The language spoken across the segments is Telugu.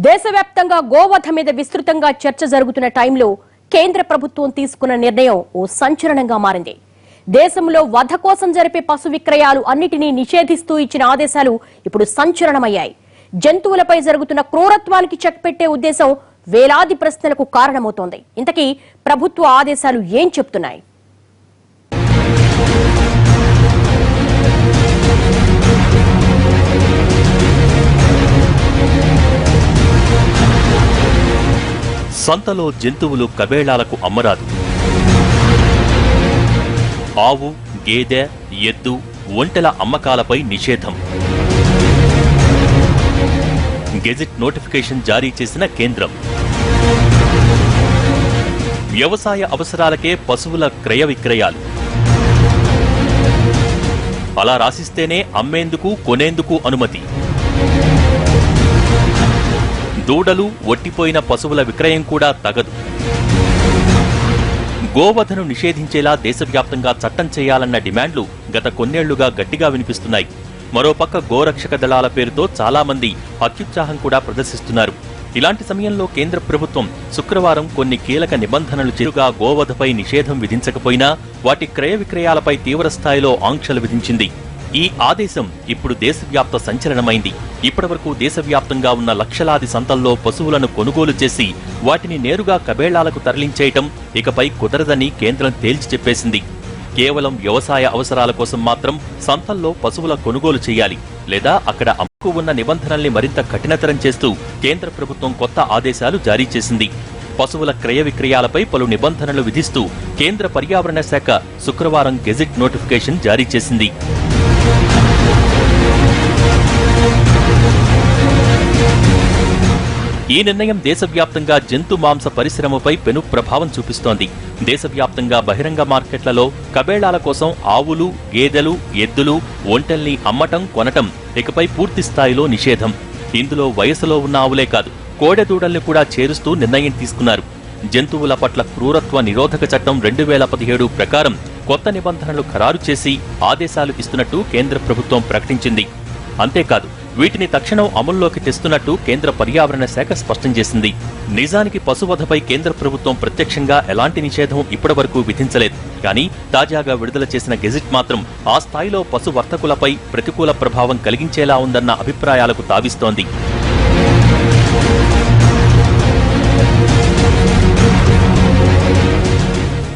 దేశవ్యాప్తంగా గోవధ మీద విస్తృతంగా చర్చ జరుగుతున్న టైంలో కేంద్ర ప్రభుత్వం తీసుకున్న నిర్ణయం ఓ సంచలనంగా మారింది. దేశంలో వధ కోసం జరిపే పశు విక్రయాలు అన్నిటినీ నిషేధిస్తూ ఇచ్చిన ఆదేశాలు ఇప్పుడు సంచలనమయ్యాయి. జంతువులపై జరుగుతున్న క్రూరత్వానికి చెక్ పెట్టే ఉద్దేశం వేలాది ప్రశ్నలకు కారణమవుతోంది. ఇంతకీ ప్రభుత్వ ఆదేశాలు ఏం చెప్తున్నాయి? సంతలో జంతువులు కబేళాలకు అమ్మరాదు. ఆవు, గేదె, ఎద్దు, ఒంటెల అమ్మకాలపై నిషేధం. గెజిట్ నోటిఫికేషన్ జారీ చేసిన కేంద్రం. వ్యవసాయ అవసరాలకే పశువుల క్రయ విక్రయాలు. అలా రాసిస్తేనే అమ్మేందుకు, కొనేందుకు అనుమతి. దూడలు, ఒట్టిపోయిన పశువుల విక్రయం కూడా తగదు. గోవధను నిషేధించేలా దేశవ్యాప్తంగా చట్టం చేయాలన్న డిమాండ్లు గత కొన్నేళ్లుగా గట్టిగా వినిపిస్తున్నాయి. మరోపక్క గోరక్షక దళాల పేరుతో చాలా మంది అత్యుత్సాహం కూడా ప్రదర్శిస్తున్నారు. ఇలాంటి సమయంలో కేంద్ర ప్రభుత్వం శుక్రవారం కొన్ని కీలక నిబంధనలు చేరుగా గోవధపై నిషేధం విధించకపోయినా వాటి క్రయ విక్రయాలపై తీవ్రస్థాయిలో ఆంక్షలు విధించింది. ఈ ఆదేశం ఇప్పుడు దేశవ్యాప్త సంచలనమైంది. ఇప్పటివరకు దేశవ్యాప్తంగా ఉన్న లక్షలాది సంతల్లో పశువులను కొనుగోలు చేసి వాటిని నేరుగా కబేళాలకు తరలించేయటం ఇకపై కుదరదని కేంద్రం తేల్చి చెప్పేసింది. కేవలం వ్యవసాయ అవసరాల కోసం మాత్రం సంతల్లో పశువుల కొనుగోలు చేయాలి, లేదా అక్కడ అమ్ముకు ఉన్న నిబంధనల్ని మరింత కఠినతరం చేస్తూ కేంద్ర ప్రభుత్వం కొత్త ఆదేశాలు జారీ చేసింది. పశువుల క్రయ విక్రయాలపై పలు నిబంధనలు విధిస్తూ కేంద్ర పర్యావరణ శాఖ శుక్రవారం గెజిట్ నోటిఫికేషన్ జారీ చేసింది. ఈ నిర్ణయం దేశవ్యాప్తంగా జంతు మాంస పరిశ్రమపై పెను ప్రభావం చూపిస్తోంది. దేశవ్యాప్తంగా బహిరంగ మార్కెట్లలో కబేళాల కోసం ఆవులు, గేదెలు, ఎద్దులు, ఒంటెల్ని అమ్మటం, కొనటం ఇకపై పూర్తి స్థాయిలో నిషేధం. ఇందులో వయసులో ఉన్న ఆవులే కాదు, కోడెదూడల్ని కూడా చేరుస్తూ నిర్ణయం తీసుకున్నారు. జంతువుల పట్ల క్రూరత్వ నిరోధక చట్టం 2017 ప్రకారం కొత్త నిబంధనలు ఖరారు చేసి ఆదేశాలు ఇస్తున్నట్టు కేంద్ర ప్రభుత్వం ప్రకటించింది. అంతేకాదు, వీటిని తక్షణం అమల్లోకి తెస్తున్నట్టు కేంద్ర పర్యావరణ శాఖ స్పష్టం చేసింది. నిజానికి పశువధపై కేంద్ర ప్రభుత్వం ప్రత్యక్షంగా ఎలాంటి నిషేధం ఇప్పటివరకు విధించలేదు. కానీ తాజాగా విడుదల చేసిన గెజిట్ మాత్రం ఆ స్థాయిలో పశు వర్తకులపై ప్రతికూల ప్రభావం కలిగించేలా ఉందన్న అభిప్రాయాలకు తావిస్తోంది.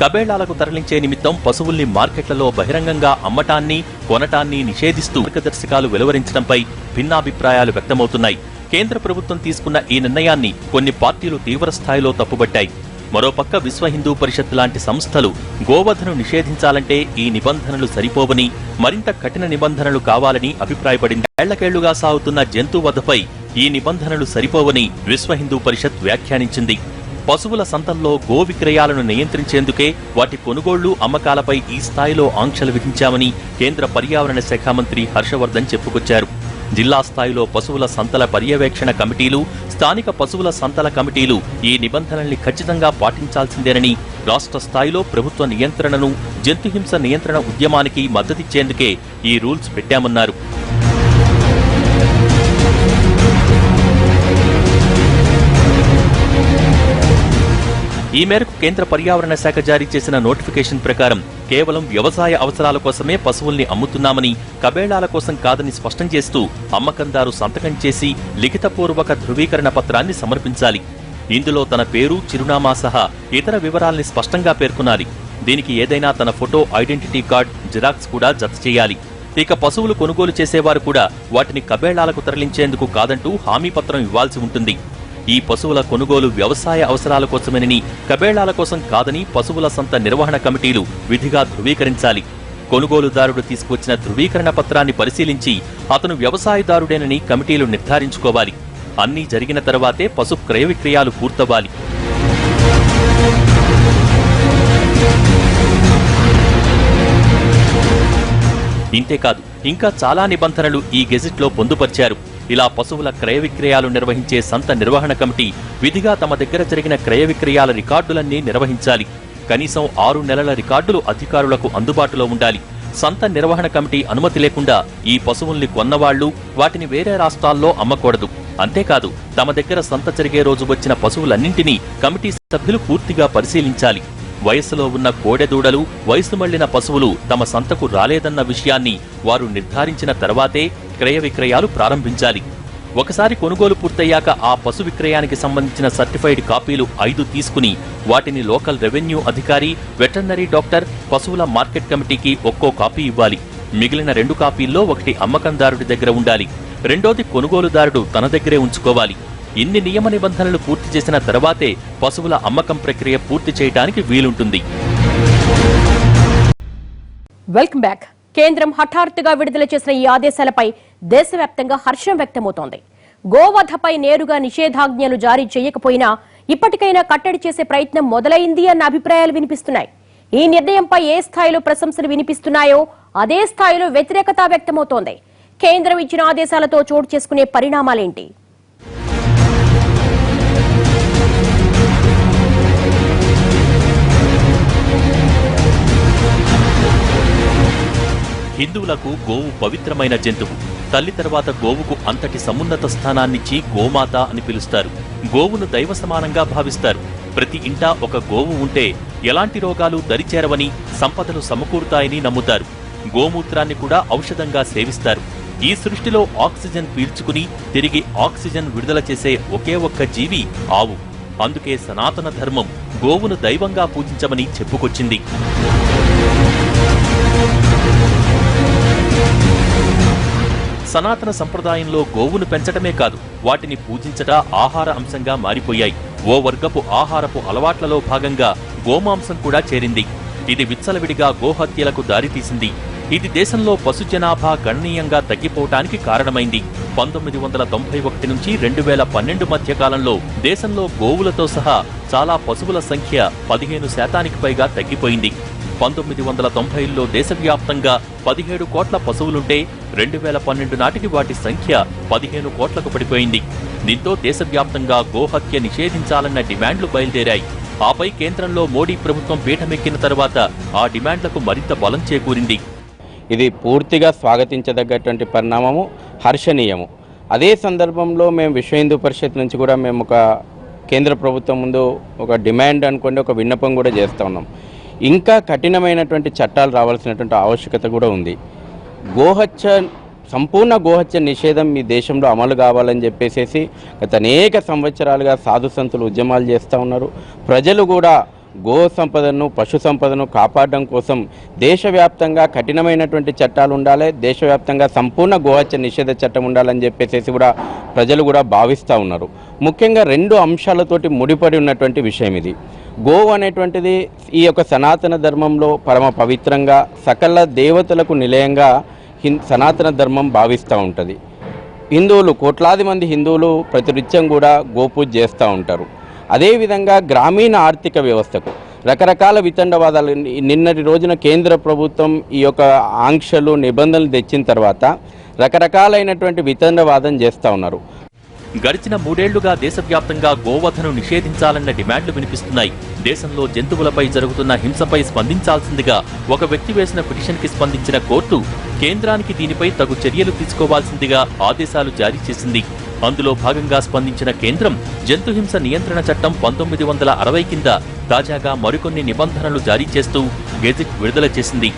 కబేళాలకు తరలించే నిమిత్తం పశువుల్ని మార్కెట్లలో బహిరంగంగా అమ్మటాన్ని, కొనటాన్ని నిషేధిస్తూ మార్గదర్శకాలు వెలువరించడంపై భిన్నాభిప్రాయాలు వ్యక్తమవుతున్నాయి. కేంద్ర ప్రభుత్వం తీసుకున్న ఈ నిర్ణయాన్ని కొన్ని పార్టీలు తీవ్రస్థాయిలో తప్పుబట్టాయి. మరోపక్క విశ్వ హిందూ పరిషత్ లాంటి సంస్థలు గోవధను నిషేధించాలంటే ఈ నిబంధనలు సరిపోవని, మరింత కఠిన నిబంధనలు కావాలని అభిప్రాయపడింది. ఏళ్లకేళ్లుగా సాగుతున్న జంతువధపై ఈ నిబంధనలు సరిపోవని విశ్వ హిందూ పరిషత్ వ్యాఖ్యానించింది. పశువుల సంతల్లో గో విక్రయాలను నియంత్రించేందుకే వాటి కొనుగోళ్లు, అమ్మకాలపై ఈ స్థాయిలో ఆంక్షలు విధించామని కేంద్ర పర్యావరణ శాఖ మంత్రి హర్షవర్ధన్ చెప్పుకొచ్చారు. జిల్లా స్థాయిలో పశువుల సంతల పర్యవేక్షణ కమిటీలు, స్థానిక పశువుల సంతల కమిటీలు ఈ నిబంధనల్ని ఖచ్చితంగా పాటించాల్సిందేనని, రాష్ట్ర స్థాయిలో ప్రభుత్వ నియంత్రణను, జంతుహింస నియంత్రణ ఉద్యమానికి మద్దతిచ్చేందుకే ఈ రూల్స్ పెట్టామన్నారు. ఈ మేరకు కేంద్ర పర్యావరణ శాఖ జారీ చేసిన నోటిఫికేషన్ ప్రకారం కేవలం వ్యవసాయ అవసరాల కోసమే పశువుల్ని అమ్ముతున్నామని, కబేళాల కోసం కాదని స్పష్టం చేస్తూ అమ్మకందారు సంతకం చేసి లిఖితపూర్వక ధృవీకరణ పత్రాన్ని సమర్పించాలి. ఇందులో తన పేరు, చిరునామా సహా ఇతర వివరాల్ని స్పష్టంగా పేర్కొనాలి. దీనికి ఏదైనా తన ఫోటో, ఐడెంటిటీ కార్డ్, జిరాక్స్ కూడా జత చేయాలి. ఇక పశువులు కొనుగోలు చేసేవారు కూడా వాటిని కబేళాలకు తరలించేందుకు కాదంటూ హామీ పత్రం ఇవ్వాల్సి ఉంటుంది. ఈ పశువుల కొనుగోలు వ్యవసాయ అవసరాల కోసమేనని, కబేళాల కోసం కాదని పశువుల సంత నిర్వహణ కమిటీలు విధిగా ధృవీకరించాలి. కొనుగోలుదారుడు తీసుకువచ్చిన ధృవీకరణ పత్రాన్ని పరిశీలించి అతను వ్యవసాయదారుడేనని కమిటీలు నిర్ధారించుకోవాలి. అన్నీ జరిగిన తర్వాతే పశు క్రయ విక్రయాలు పూర్తవ్వాలి. ఇంతేకాదు, ఇంకా చాలా నిబంధనలు ఈ గెజిట్లో పొందుపర్చారు. ఇలా పశువుల క్రయ విక్రయాలు నిర్వహించే సంత నిర్వహణ కమిటీ విధిగా తమ దగ్గర జరిగిన క్రయ విక్రయాల రికార్డులన్నీ నిర్వహించాలి. కనీసం 6 నెలల రికార్డులు అధికారులకు అందుబాటులో ఉండాలి. సంత నిర్వహణ కమిటీ అనుమతి లేకుండా ఈ పశువుల్ని కొన్నవాళ్లు వాటిని వేరే రాష్ట్రాల్లో అమ్మకూడదు. అంతేకాదు తమ దగ్గర సంత జరిగే రోజు వచ్చిన పశువులన్నింటినీ కమిటీ సభ్యులు పూర్తిగా పరిశీలించాలి. వయస్సులో ఉన్న కోడెదూడలు, వయసు మళ్లిన పశువులు తమ సంతకు రాలేదన్న విషయాన్ని వారు నిర్ధారించిన తర్వాతే క్రయ విక్రయాలు ప్రారంభించాలి. ఒకసారి కొనుగోలు పూర్తయ్యాక ఆ పశు విక్రయానికి సంబంధించిన సర్టిఫైడ్ కాపీలు 5 తీసుకుని వాటిని లోకల్ రెవెన్యూ అధికారి, వెటర్నరీ డాక్టర్, పశువుల మార్కెట్ కమిటీకి ఒక్కో కాపీ ఇవ్వాలి. మిగిలిన 2 కాపీల్లో ఒకటి అమ్మకందారుడి దగ్గర ఉండాలి, రెండోది కొనుగోలుదారుడు తన దగ్గరే ఉంచుకోవాలి. ఇన్ని నియమ నిబంధనలు పూర్తి చేసిన తర్వాతే పశువుల అమ్మకం ప్రక్రియ పూర్తి చేయడానికి వీలుంటుంది. Welcome back. కేంద్రం హఠాత్తుగా విడుదల చేసిన ఈ ఆదేశాలపై దేశవ్యాప్తంగా హర్షం వ్యక్తమవుతోంది. గోవధపై నేరుగా నిషేధాజ్ఞలు జారీ చేయకపోయినా ఇప్పటికైనా కట్టడి చేసే ప్రయత్నం మొదలైంది అన్న అభిప్రాయాలు వినిపిస్తున్నాయి. ఈ నిర్ణయంపై ఏ స్థాయిలో ప్రశంసలు వినిపిస్తున్నాయో అదే స్థాయిలో వ్యతిరేకత వ్యక్తమవుతోంది. కేంద్రం ఇచ్చిన ఆదేశాలతో చోటు చేసుకునే పరిణామాలేంటి? హిందువులకు గోవు పవిత్రమైన జంతువు. తల్లి తర్వాత గోవుకు అంతటి సమున్నత స్థానాన్నిచ్చి గోమాత అని పిలుస్తారు. గోవును దైవ సమానంగా భావిస్తారు. ప్రతి ఇంటా ఒక గోవు ఉంటే ఎలాంటి రోగాలు దరిచేరవని, సంపదలు సమకూరుతాయని నమ్ముతారు. గోమూత్రాన్ని కూడా ఔషధంగా సేవిస్తారు. ఈ సృష్టిలో ఆక్సిజన్ పీల్చుకుని తిరిగి ఆక్సిజన్ విడుదల చేసే ఒకే ఒక్క జీవి ఆవు. అందుకే సనాతన ధర్మం గోవును దైవంగా పూజించమని చెప్పుకొచ్చింది. సనాతన సంప్రదాయంలో గోవును పెంచడమే కాదు, వాటిని పూజించట ఆహార అంశంగా మారిపోయాయి. ఓ వర్గపు ఆహారపు అలవాట్లలో భాగంగా గోమాంసం కూడా చేరింది. ఇది విచ్చలవిడిగా గోహత్యలకు దారితీసింది. ఇది దేశంలో పశు జనాభా గణనీయంగా తగ్గిపోవటానికి కారణమైంది. 1991 నుంచి 2012 మధ్య కాలంలో దేశంలో గోవులతో సహా చాలా పశువుల సంఖ్య 15% పైగా తగ్గిపోయింది. 1990లో దేశవ్యాప్తంగా 17 కోట్ల పశువులుంటే 2012 నాటికి వాటి సంఖ్య 15 కోట్లకు పడిపోయింది. దీంతో దేశవ్యాప్తంగా గోహత్య నిషేధించాలన్న డిమాండ్లు బయలుదేరాయి. ఆపై కేంద్రంలో మోడీ ప్రభుత్వం పీఠమెక్కిన తర్వాత ఆ డిమాండ్లకు మరింత బలం చేకూరింది. ఇది పూర్తిగా స్వాగతించదగ్గటువంటి పరిణామము, హర్షణీయము. అదే సందర్భంలో మేము విశ్వ హిందూ పరిషత్ నుంచి కూడా మేము ఒక కేంద్ర ప్రభుత్వం ముందు ఒక డిమాండ్ అనుకోండి, ఒక విన్నపం కూడా చేస్తూ ఉన్నాం. ఇంకా కఠినమైనటువంటి చట్టాలు రావాల్సినటువంటి ఆవశ్యకత కూడా ఉంది. సంపూర్ణ గోహత్య నిషేధం మీ దేశంలో అమలు కావాలని చెప్పేసి గత అనేక సంవత్సరాలుగా సాధు సంతులు ఉద్యమాలు చేస్తూ ఉన్నారు. ప్రజలు కూడా గో సంపదను, పశు సంపదను కాపాడడం కోసం దేశవ్యాప్తంగా కఠినమైనటువంటి చట్టాలు ఉండాలి, దేశవ్యాప్తంగా సంపూర్ణ గోహత్య నిషేధ చట్టం ఉండాలని చెప్పేసి కూడా ప్రజలు కూడా భావిస్తూ ఉన్నారు. ముఖ్యంగా 2 అంశాలతోటి ముడిపడి ఉన్నటువంటి విషయం ఇది. గోవు అనేటువంటిది ఈ యొక్క సనాతన ధర్మంలో పరమ పవిత్రంగా, సకల దేవతలకు నిలయంగా సనాతన ధర్మం భావిస్తూ ఉంటుంది. హిందువులు, కోట్లాది మంది హిందువులు ప్రతినిత్యం కూడా గోపూజ చేస్తూ ఉంటారు. అదేవిధంగా గ్రామీణ ఆర్థిక వ్యవస్థకు రకరకాల వితండవాదాలు, నిన్నటి రోజున కేంద్ర ప్రభుత్వం ఈ యొక్క ఆంక్షలు, నిబంధనలు తెచ్చిన తర్వాత రకరకాలైనటువంటి వితండవాదం చేస్తూ ఉన్నారు. గడిచిన 3 ఏళ్లుగా దేశవ్యాప్తంగా గోవధను నిషేధించాలన్న డిమాండ్లు వినిపిస్తున్నాయి. దేశంలో జంతువులపై జరుగుతున్న హింసపై స్పందించాల్సిందిగా ఒక వ్యక్తి వేసిన పిటిషన్కి స్పందించిన కోర్టు కేంద్రానికి దీనిపై తగు చర్యలు తీసుకోవాల్సిందిగా ఆదేశాలు జారీ చేసింది. అందులో భాగంగా స్పందించిన కేంద్రం జంతుహింస నియంత్రణ చట్టం 1960 కింద తాజాగా మరికొన్ని నిబంధనలు జారీ చేస్తూ గెజిట్ విడుదల చేసింది.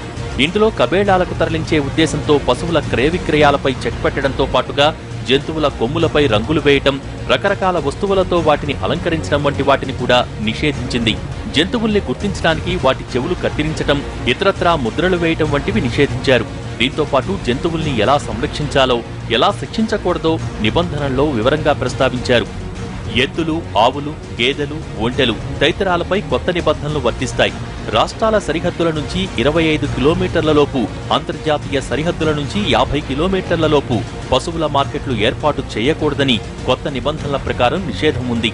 ఇందులో కబేళాలకు తరలించే ఉద్దేశంతో పశువుల క్రయ విక్రయాలపై చెక్ పెట్టడంతో పాటుగా జంతువుల కొమ్ములపై రంగులు వేయటం, రకరకాల వస్తువులతో వాటిని అలంకరించడం వంటి వాటిని కూడా నిషేధించింది. జంతువుల్ని గుర్తించడానికి వాటి చెవులు కత్తిరించటం, ఇతరత్రా ముద్రలు వేయటం వంటివి నిషేధించారు. దీంతో పాటు జంతువుల్ని ఎలా సంరక్షించాలో, ఎలా శిక్షించకూడదో నిబంధనల్లో వివరంగా ప్రస్తావించారు. ఎద్దులు, ఆవులు, గేదెలు, ఒంటెలు తదితరాలపై కొత్త నిబంధనలు వర్తిస్తాయి. రాష్ట్రాల సరిహద్దుల నుంచి 25 కిలోమీటర్లలోపు, అంతర్జాతీయ సరిహద్దుల నుంచి 50 కిలోమీటర్లలోపు పశువుల మార్కెట్లు ఏర్పాటు చేయకూడదని కొత్త నిబంధనల ప్రకారం నిషేధం ఉంది.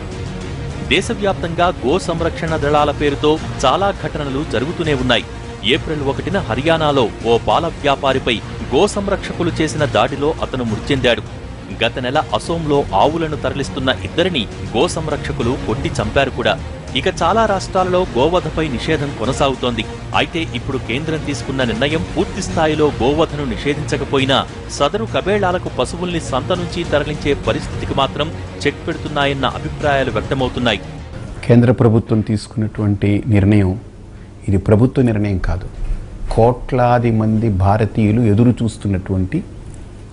దేశవ్యాప్తంగా గో సంరక్షణ దళాల పేరుతో చాలా ఘటనలు జరుగుతూనే ఉన్నాయి. ఏప్రిల్ 1న హర్యానాలో ఓ పాల వ్యాపారిపై గో సంరక్షకులు చేసిన దాడిలో అతను మృతి చెందాడు. గత నెల అసోంలో ఆవులను తరలిస్తున్న 2 గో సంరక్షకులు కొట్టి చంపారు కూడా. ఇక చాలా రాష్ట్రాలలో గోవధపై నిషేధం కొనసాగుతోంది. అయితే ఇప్పుడు కేంద్రం తీసుకున్న నిర్ణయం పూర్తి స్థాయిలో గోవధను నిషేధించకపోయినా సదరు కబేళాలకు పశువుల్ని సంత నుంచి తరలించే పరిస్థితికి మాత్రం చెక్ పెడుతున్నాయన్న అభిప్రాయాలు వ్యక్తమవుతున్నాయి. కేంద్ర ప్రభుత్వం తీసుకున్నటువంటి నిర్ణయం ఇది ప్రభుత్వ నిర్ణయం కాదు, కోట్లాది మంది భారతీయులు ఎదురు చూస్తున్నటువంటి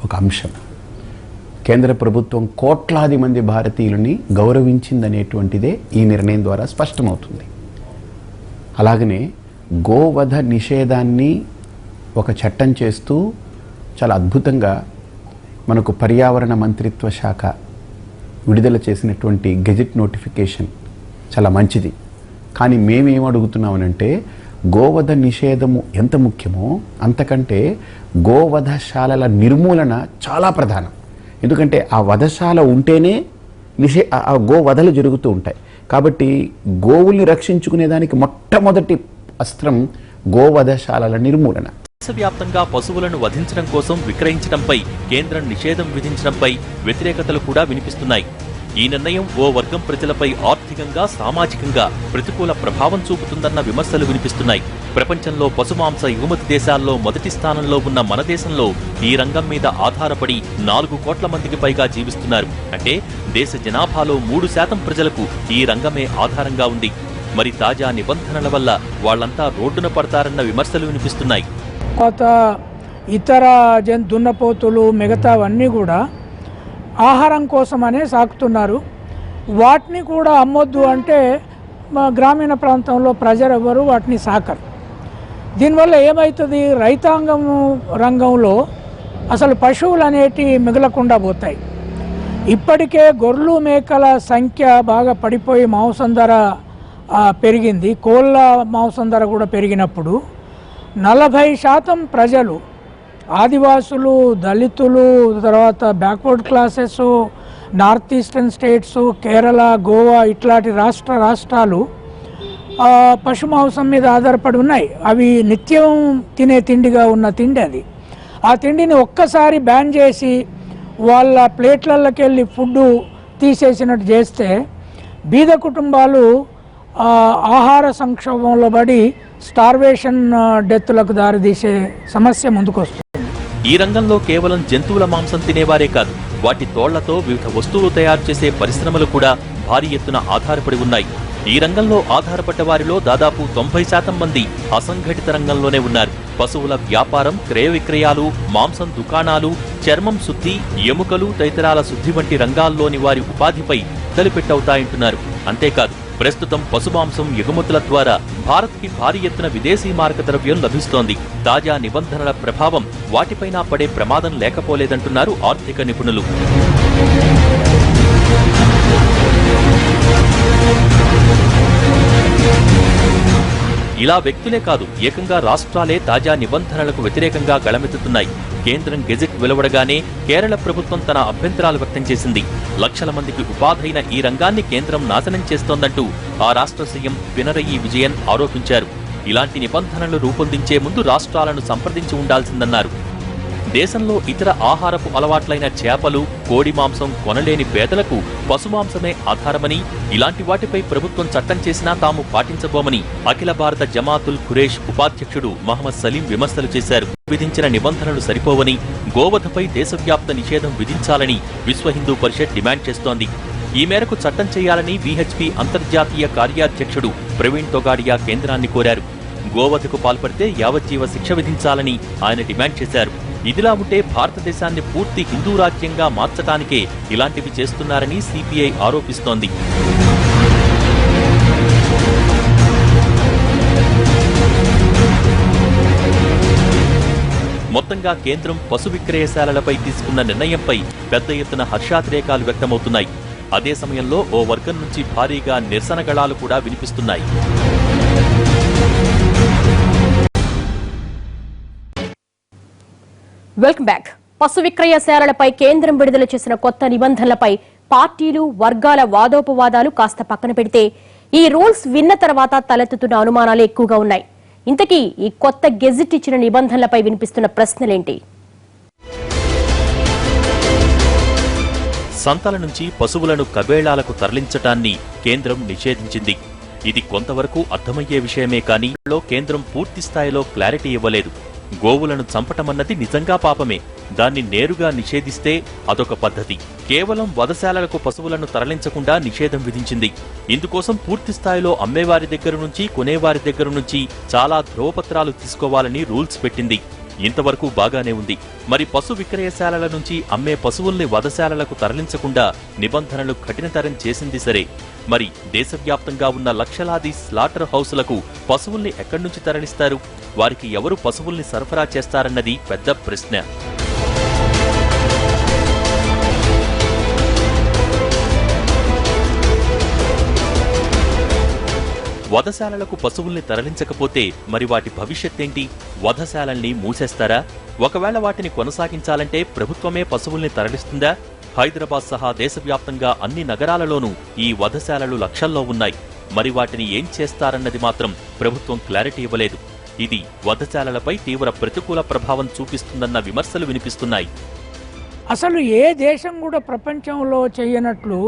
ఒక అంశం. కేంద్ర ప్రభుత్వం కోట్లాది మంది భారతీయులని గౌరవించిందనేటువంటిదే ఈ నిర్ణయం ద్వారా స్పష్టమవుతుంది. అలాగనే గోవధ నిషేధాన్ని ఒక చట్టం చేస్తూ చాలా అద్భుతంగా మనకు పర్యావరణ మంత్రిత్వ శాఖ విడుదల చేసినటువంటి గెజెట్ నోటిఫికేషన్ చాలా మంచిది. కానీ మేమేం అడుగుతున్నామనంటే గోవధ నిషేధము ఎంత ముఖ్యమో అంతకంటే గోవధశాలల నిర్మూలన చాలా ప్రధానం. ఎందుకంటే ఆ వధశాల ఉంటేనే ఆ గోవధలు జరుగుతూ ఉంటాయి. కాబట్టి గోవుల్ని రక్షించుకునేదానికి మొట్టమొదటి అస్త్రం గోవధశాలల నిర్మూలన. దేశవ్యాప్తంగా పశువులను వధించడం కోసం విక్రయించడంపై కేంద్రం నిషేధం విధించడంపై వ్యతిరేకతలు కూడా వినిపిస్తున్నాయి. ఈ నిర్ణయం ఓ వర్గం ప్రజలపై ఆర్థికంగా, సామాజికంగా ప్రతికూల ప్రభావం చూపుతుందన్న విమర్శలు వినిపిస్తున్నాయి. ప్రపంచంలో పశుమాంస ఎగుమతి దేశాల్లో మొదటి స్థానంలో ఉన్న మన దేశంలో ఈ రంగం మీద ఆధారపడి 4 కోట్ల మందికి పైగా జీవిస్తున్నారు. అంటే దేశ జనాభాలో 3% ప్రజలకు ఈ రంగమే ఆధారంగా ఉంది. మరి తాజా నిబంధనల వల్ల వాళ్లంతా రోడ్డున పడతారన్న విమర్శలు వినిపిస్తున్నాయి. ఇతర దున్నపోతులు మిగతావన్నీ కూడా ఆహారం కోసమనే సాకుతున్నారు. వాటిని కూడా అమ్మొద్దు అంటే గ్రామీణ ప్రాంతంలో ప్రజలెవరు వాటిని సాకరు. దీనివల్ల ఏమవుతుంది, రైతాంగం రంగంలో అసలు పశువులు అనేటివి మిగలకుండా పోతాయి. ఇప్పటికే గొర్రెలు మేకల సంఖ్య బాగా పడిపోయి మాంసం ధర పెరిగింది. కోళ్ళ మాంసం ధర కూడా పెరిగినప్పుడు 40% ప్రజలు, ఆదివాసులు, దళితులు, తర్వాత backward classes, north eastern states, Kerala, Goa ఇట్లాంటి రాష్ట్రాలు పశు మాంసం మీద ఆధారపడి ఉన్నాయి. అవి నిత్యం తినే తిండిగా ఉన్న తిండి అది. ఆ తిండిని ఒక్కసారి బ్యాన్ చేసి వాళ్ళ ప్లేట్లలోకి వెళ్ళి ఫుడ్ తీసేసినట్టు చేస్తే బీద కుటుంబాలు ఆహార సంక్షోభంలో పడి స్టార్వేషన్ డెత్లకు దారితీసే సమస్య ముందుకొస్తుంది. ఈ రంగంలో కేవలం జంతువుల మాంసం తినేవారే కాదు, వాటి తోళ్లతో వివిధ వస్తువులు తయారు చేసే పరిశ్రమలు కూడా భారీ ఎత్తున ఆధారపడి ఉన్నాయి. ఈ రంగంలో ఆధారపడ్డ వారిలో దాదాపు 90% మంది అసంఘటిత రంగంలోనే ఉన్నారు. పశువుల వ్యాపారం, క్రయ విక్రయాలు, మాంసం దుకాణాలు, చర్మం శుద్ధి, ఎముకలు తదితరాల శుద్ధి వంటి రంగాల్లోని వారి ఉపాధిపై తలపెట్టవుతాయంటున్నారు. అంతేకాదు ప్రస్తుతం పశుమాంసం ఎగుమతుల ద్వారా భారత్కి భారీ ఎత్తున విదేశీ మారకద్రవ్యం లభిస్తోంది. తాజా నిబంధనల ప్రభావం వాటిపైన పడే ప్రమాదం లేకపోలేదంటున్నారు ఆర్థిక నిపుణులు. ఇలా వ్యక్తులే కాదు, ఏకంగా రాష్ట్రాలే తాజా నిబంధనలకు వ్యతిరేకంగా గళమెత్తుతున్నాయి. కేంద్రం గెజెట్ వెలువడగానే కేరళ ప్రభుత్వం తన అభ్యంతరాలు వ్యక్తం చేసింది. లక్షల మందికి ఉపాధైన ఈ రంగాన్ని కేంద్రం నాశనం చేస్తోందంటూ ఆ రాష్ట్ర సీఎం పినరయి విజయన్ ఆరోపించారు. ఇలాంటి నిబంధనలు రూపొందించే ముందు రాష్ట్రాలను సంప్రదించి ఉండాల్సిందన్నారు. దేశంలో ఇతర ఆహారపు అలవాట్లైన చేపలు, కోడి మాంసం కొనలేని పేదలకు పశుమాంసమే ఆధారమని, ఇలాంటి వాటిపై ప్రభుత్వం చట్టం చేసినా తాము పాటించబోమని అఖిల భారత జమాతుల్ ఖురేష్ ఉపాధ్యక్షుడు మహమ్మద్ సలీం విమర్శలు చేశారు. విధించిన నిబంధనలు సరిపోవని, గోవధపై దేశవ్యాప్త నిషేధం విధించాలని విశ్వ హిందూ పరిషత్ డిమాండ్ చేస్తోంది. ఈ మేరకు చట్టం చేయాలని విహెచ్పి అంతర్జాతీయ కార్యాధ్యక్షుడు ప్రవీణ్ తొగాడియా కేంద్రాన్ని కోరారు. గోవధకు పాల్పడితే యావజ్జీవ శిక్ష విధించాలని ఆయన డిమాండ్ చేశారు. ఇదిలా ఉంటే భారతదేశాన్ని పూర్తి హిందూ రాజ్యంగా మార్చడానికే ఇలాంటివి చేస్తున్నారని సిపిఐ ఆరోపిస్తోంది. మొత్తంగా కేంద్రం పశు విక్రయశాలలపై తీసుకున్న నిర్ణయంపై పెద్ద ఎత్తున హర్షాతిరేకాలు వ్యక్తమవుతున్నాయి. అదే సమయంలో ఓ వర్గం నుంచి భారీగా నిరసన గళాలు కూడా వినిపిస్తున్నాయి. Welcome back. పశు విక్రయశాలలపై కేంద్రం విడుదల చేసిన కొత్త నిబంధనలపై పార్టీలు, వర్గాల వాదోపవాదాలు కాస్త పక్కన పెడితే ఈ రూల్స్ విన్న తర్వాత తలెత్తుతున్న అనుమానాలు ఎక్కువగా ఉన్నాయి. ఇంతకీ ఈ కొత్త గెజిట్ ఇచ్చిన నిబంధనలపై వినిపిస్తున్న ప్రశ్నలేంటి? సంతల నుంచి పశువులను కబేళాలకు తరలించటాన్ని కేంద్రం నిషేధించింది. ఇది కొంతవరకు అర్థమయ్యే విషయమే కానీ కేంద్రం పూర్తి స్థాయిలో క్లారిటీ ఇవ్వలేదు. గోవులను చంపటమన్నది నిజంగా పాపమే. దాన్ని నేరుగా నిషేధిస్తే అదొక పద్ధతి. కేవలం వధశాలలకు పశువులను తరలించకుండా నిషేధం విధించింది. ఇందుకోసం పూర్తి స్థాయిలో అమ్మేవారి దగ్గర నుంచి కొనేవారి దగ్గర నుంచి చాలా ధ్రువపత్రాలు తీసుకోవాలని రూల్స్ పెట్టింది. ఇంతవరకు బాగానే ఉంది. మరి పశు విక్రయశాలల నుంచి అమ్మే పశువుల్ని వధశాలలకు తరలించకుండా నిబంధనలు కఠినతరం చేసింది సరే, మరి దేశవ్యాప్తంగా ఉన్న లక్షలాది స్లాటర్ హౌసులకు పశువుల్ని ఎక్కడి నుంచి తరలిస్తారు? వారికి ఎవరు పశువుల్ని సరఫరా చేస్తారన్నది పెద్ద ప్రశ్న. వధశాలలకు పశువుల్ని తరలించకపోతే మరి వాటి భవిష్యత్తేంటి? వధశాలల్ని మూసేస్తారా? ఒకవేళ వాటిని కొనసాగించాలంటే ప్రభుత్వమే పశువుల్ని తరలిస్తుందా? హైదరాబాద్ సహా దేశవ్యాప్తంగా అన్ని నగరాలలోనూ ఈ వధశాలలు లక్షల్లో ఉన్నాయి. మరి వాటిని ఏం చేస్తారన్నది మాత్రం ప్రభుత్వం క్లారిటీ ఇవ్వలేదు. ఇది వధశాలలపై తీవ్ర ప్రతికూల ప్రభావం చూపిస్తుందన్న విమర్శలు వినిపిస్తున్నాయి. అసలు ఏ దేశం కూడా ప్రపంచంలో చేయనట్లు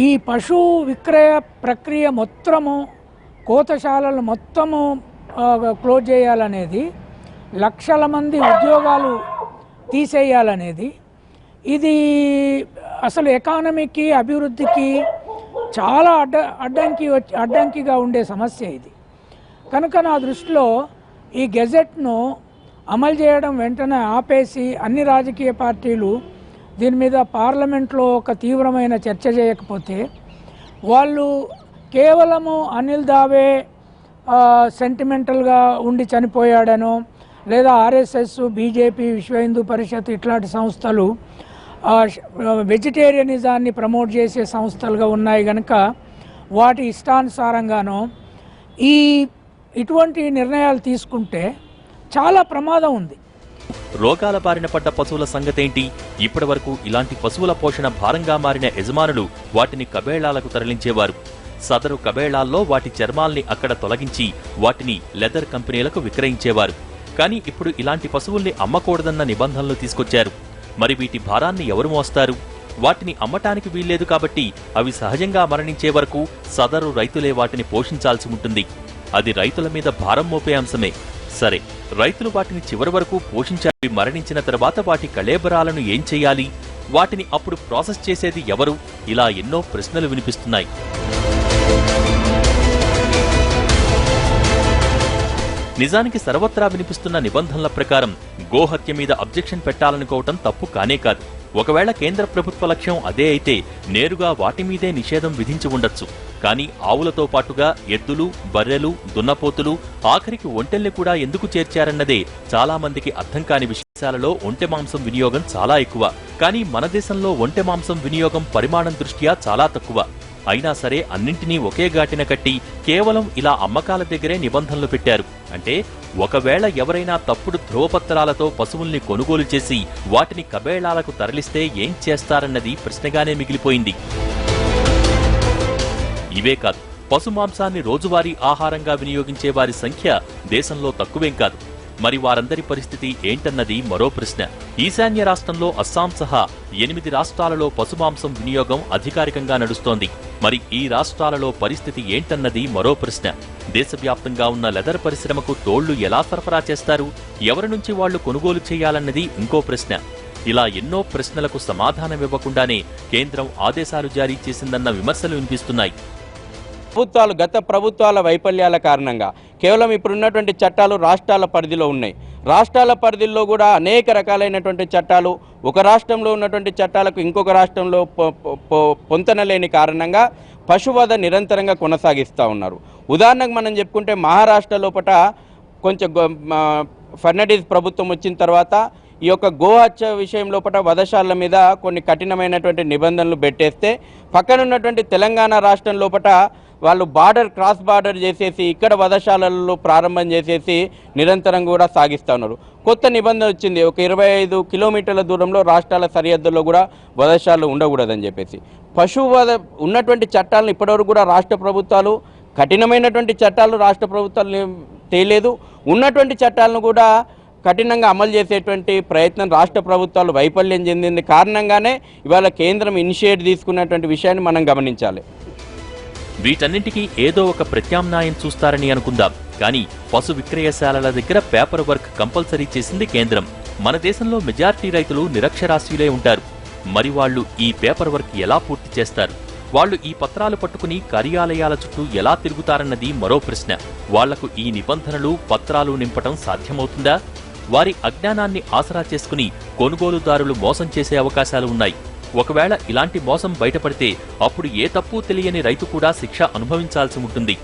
ఈ పశు విక్రయ ప్రక్రియ మొత్తము, కోతశాలలు మొత్తము క్లోజ్ చేయాలనేది, లక్షల మంది ఉద్యోగాలు తీసేయాలనేది, ఇది అసలు ఎకానమీకి, అభివృద్ధికి చాలా అడ్డంకిగా ఉండే సమస్య ఇది. కనుక నా దృష్టిలో ఈ గెజెట్ను అమలు చేయడం వెంటనే ఆపేసి అన్ని రాజకీయ పార్టీలు దీని మీద పార్లమెంట్లో ఒక తీవ్రమైన చర్చ చేయకపోతే, వాళ్ళు కేవలము అనిల్ దావే సెంటిమెంటల్గా ఉండి చనిపోయాడనో, లేదా ఆర్ఎస్ఎస్, బీజేపీ, విశ్వ హిందూ పరిషత్ ఇట్లాంటి సంస్థలు వెజిటేరియనిజాన్ని ప్రమోట్ చేసే సంస్థలుగా ఉన్నాయి కనుక వాటి ఇష్టానుసారంగానో ఇటువంటి నిర్ణయాలు తీసుకుంటే చాలా ప్రమాదం ఉంది. రోగాల బారిన పడ్డ పశువుల సంగతేంటి? ఇప్పటి వరకు ఇలాంటి పశువుల పోషణ భారంగా మారిన యజమానులు వాటిని కబేళాలకు తరలించేవారు. సదరు కబేళాల్లో వాటి చర్మాల్ని అక్కడ తొలగించి వాటిని లెదర్ కంపెనీలకు విక్రయించేవారు. కానీ ఇప్పుడు ఇలాంటి పశువుల్ని అమ్మకూడదన్న నిబంధనలు తీసుకొచ్చారు. మరి వీటి భారాన్ని ఎవరు మోస్తారు? వాటిని అమ్మటానికి వీల్లేదు కాబట్టి అవి సహజంగా మరణించే వరకు సదరు రైతులే వాటిని పోషించాల్సి ఉంటుంది. అది రైతుల మీద భారం మోపే అంశమే. సరే, రైతులు వాటిని చివరి వరకు పోషించాలి. మరణించిన తర్వాత వాటి కళేబరాలను ఏం చెయ్యాలి? వాటిని అప్పుడు ప్రాసెస్ చేసేది ఎవరు? ఇలా ఎన్నో ప్రశ్నలు వినిపిస్తున్నాయి. నిజానికి సర్వత్రా వినిపిస్తున్న నిబంధనల ప్రకారం గోహత్య మీద అబ్జెక్షన్ పెట్టాలనుకోవటం తప్పు కానే కాదు. ఒకవేళ కేంద్ర ప్రభుత్వ లక్ష్యం అదే అయితే నేరుగా వాటి మీదే నిషేధం విధించి ఉండొచ్చు. కానీ ఆవులతో పాటుగా ఎద్దులు, బర్రెలు, దున్నపోతులు, ఆఖరికి ఒంటెల్ని కూడా ఎందుకు చేర్చారన్నదే చాలా మందికి అర్థం కాని విషయాలలో ఒంటె మాంసం వినియోగం చాలా ఎక్కువ. కానీ మన దేశంలో ఒంటె మాంసం వినియోగం పరిమాణం దృష్ట్యా చాలా తక్కువ. అయినా సరే అన్నింటినీ ఒకే ఘాటిన కట్టి కేవలం ఇలా అమ్మకాల దగ్గరే నిబంధనలు పెట్టారు. అంటే ఒకవేళ ఎవరైనా తప్పుడు ధ్రువపత్రాలతో పశువుల్ని కొనుగోలు చేసి వాటిని కబేళాలకు తరలిస్తే ఏం చేస్తారన్నది ప్రశ్నగానే మిగిలిపోయింది. ఇవే కాదు, పశుమాంసాన్ని రోజువారీ ఆహారంగా వినియోగించే వారి సంఖ్య దేశంలో తక్కువేం కాదు. మరి వారందరి పరిస్థితి ఏంటన్నది మరో ప్రశ్న. ఈశాన్య రాష్ట్రంలో అస్సాం సహా 8 రాష్ట్రాలలో పశుమాంసం వినియోగం అధికారికంగా నడుస్తోంది. మరి ఈ రాష్ట్రాలలో పరిస్థితి ఏంటన్నది మరో ప్రశ్న. దేశవ్యాప్తంగా ఉన్న లెదర్ పరిశ్రమకు తోళ్లు ఎలా సరఫరా చేస్తారు? ఎవరి నుంచి వాళ్లు కొనుగోలు చేయాలన్నది ఇంకో ప్రశ్న. ఇలా ఎన్నో ప్రశ్నలకు సమాధానమివ్వకుండానే కేంద్రం ఆదేశాలు జారీ చేసిందన్న విమర్శలు వినిపిస్తున్నాయి. గత ప్రభుత్వాల వైఫల్యాల కారణంగా కేవలం ఇప్పుడున్నటువంటి చట్టాలు రాష్ట్రాల పరిధిలో ఉన్నాయి. రాష్ట్రాల పరిధిలో కూడా అనేక రకాలైనటువంటి చట్టాలు, ఒక రాష్ట్రంలో ఉన్నటువంటి చట్టాలకు ఇంకొక రాష్ట్రంలో పొంతనలేని కారణంగా పశువధ నిరంతరంగా కొనసాగిస్తూ ఉన్నారు. ఉదాహరణకు మనం చెప్పుకుంటే మహారాష్ట్ర లోపల కొంచెం ఫర్నాండిస్ ప్రభుత్వం వచ్చిన తర్వాత ఈ యొక్క గోహత్య విషయం లోపల వధశాలల మీద కొన్ని కఠినమైనటువంటి నిబంధనలు పెట్టేస్తే, పక్కనున్నటువంటి తెలంగాణ రాష్ట్రం లోపల వాళ్ళు క్రాస్ బార్డర్ చేసేసి ఇక్కడ వధశాలల్లో ప్రారంభం చేసేసి నిరంతరం కూడా సాగిస్తూ ఉన్నారు. కొత్త నిబంధన వచ్చింది, ఒక 25 కిలోమీటర్ల దూరంలో రాష్ట్రాల సరిహద్దుల్లో కూడా వధశాలలు ఉండకూడదని చెప్పేసి. పశువధ ఉన్నటువంటి చట్టాలను ఇప్పటివరకు కూడా రాష్ట్ర ప్రభుత్వాలు కఠినమైనటువంటి చట్టాలు రాష్ట్ర ప్రభుత్వాలు తేలేదు. ఉన్నటువంటి చట్టాలను కూడా కఠినంగా అమలు చేసేటువంటి ప్రయత్నం రాష్ట్ర ప్రభుత్వాలు వైఫల్యం చెందింది కారణంగానే ఇవాళ కేంద్రం ఇనిషియేట్ తీసుకున్నటువంటి విషయాన్ని మనం గమనించాలి. వీటన్నింటికీ ఏదో ఒక ప్రత్యామ్నాయం చూస్తారని అనుకుందాం. కానీ పశు విక్రయశాలల దగ్గర పేపర్ వర్క్ కంపల్సరీ చేసింది కేంద్రం. మన దేశంలో మెజారిటీ రైతులు నిరక్షరాస్యులే ఉంటారు. మరి వాళ్లు ఈ పేపర్ వర్క్ ఎలా పూర్తి చేస్తారు? వాళ్లు ఈ పత్రాలు పట్టుకుని కార్యాలయాల చుట్టూ ఎలా తిరుగుతారన్నది మరో ప్రశ్న. వాళ్లకు ఈ నిబంధనలు, పత్రాలు నింపటం సాధ్యమవుతుందా? వారి అజ్ఞానాన్ని ఆసరా చేసుకుని కొనుగోలుదారులు మోసం చేసే అవకాశాలు ఉన్నాయి. ఒకవేళ ఇలాంటి మోసం బయటపడితే అప్పుడు ఏ తప్పు తెలియని రైతు కూడా శిక్ష అనుభవించాల్సి ఉంటుంది.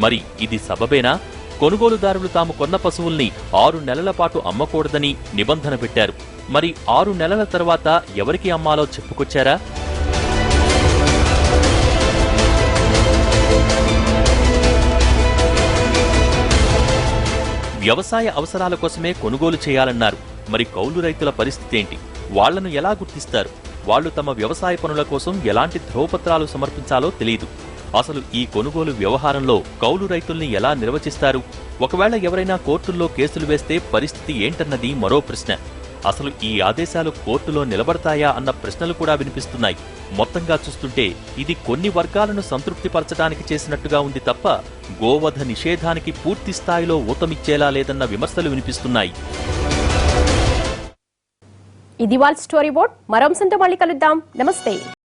మరి ఇది సబబేనా? కొనుగోలుదారులు తాము కొన్న పశువుల్ని 6 నెలల పాటు అమ్మకూడదని నిబంధన పెట్టారు. మరి 6 నెలల తర్వాత ఎవరికి అమ్మాలో చెప్పుకొచ్చారా? వ్యవసాయ అవసరాల కోసమే కొనుగోలు చేయాలన్నారు. మరి కౌలు రైతుల పరిస్థితి ఏంటి? వాళ్లను ఎలా గుర్తిస్తారు? వాళ్లు తమ వ్యవసాయ పనుల కోసం ఎలాంటి ధ్రువపత్రాలు సమర్పించాలో తెలియదు. అసలు ఈ కొనుగోలు వ్యవహారంలో కౌలు రైతుల్ని ఎలా నిర్వచిస్తారు? ఒకవేళ ఎవరైనా కోర్టుల్లో కేసులు వేస్తే పరిస్థితి ఏంటన్నది మరో ప్రశ్న. అసలు ఈ ఆదేశాలు కోర్టులో నిలబడతాయా అన్న ప్రశ్నలు కూడా వినిపిస్తున్నాయి. మొత్తంగా చూస్తుంటే ఇది కొన్ని వర్గాలను సంతృప్తిపరచడానికి చేసినట్టుగా ఉంది తప్ప గోవధ నిషేధానికి పూర్తి స్థాయిలో ఊతమిచ్చేలా లేదన్న విమర్శలు వినిపిస్తున్నాయి. ఇది వాళ్ళ స్టోరీ బోర్డ్. మరో అంశంతో మళ్ళీ కలుద్దాం. నమస్తే.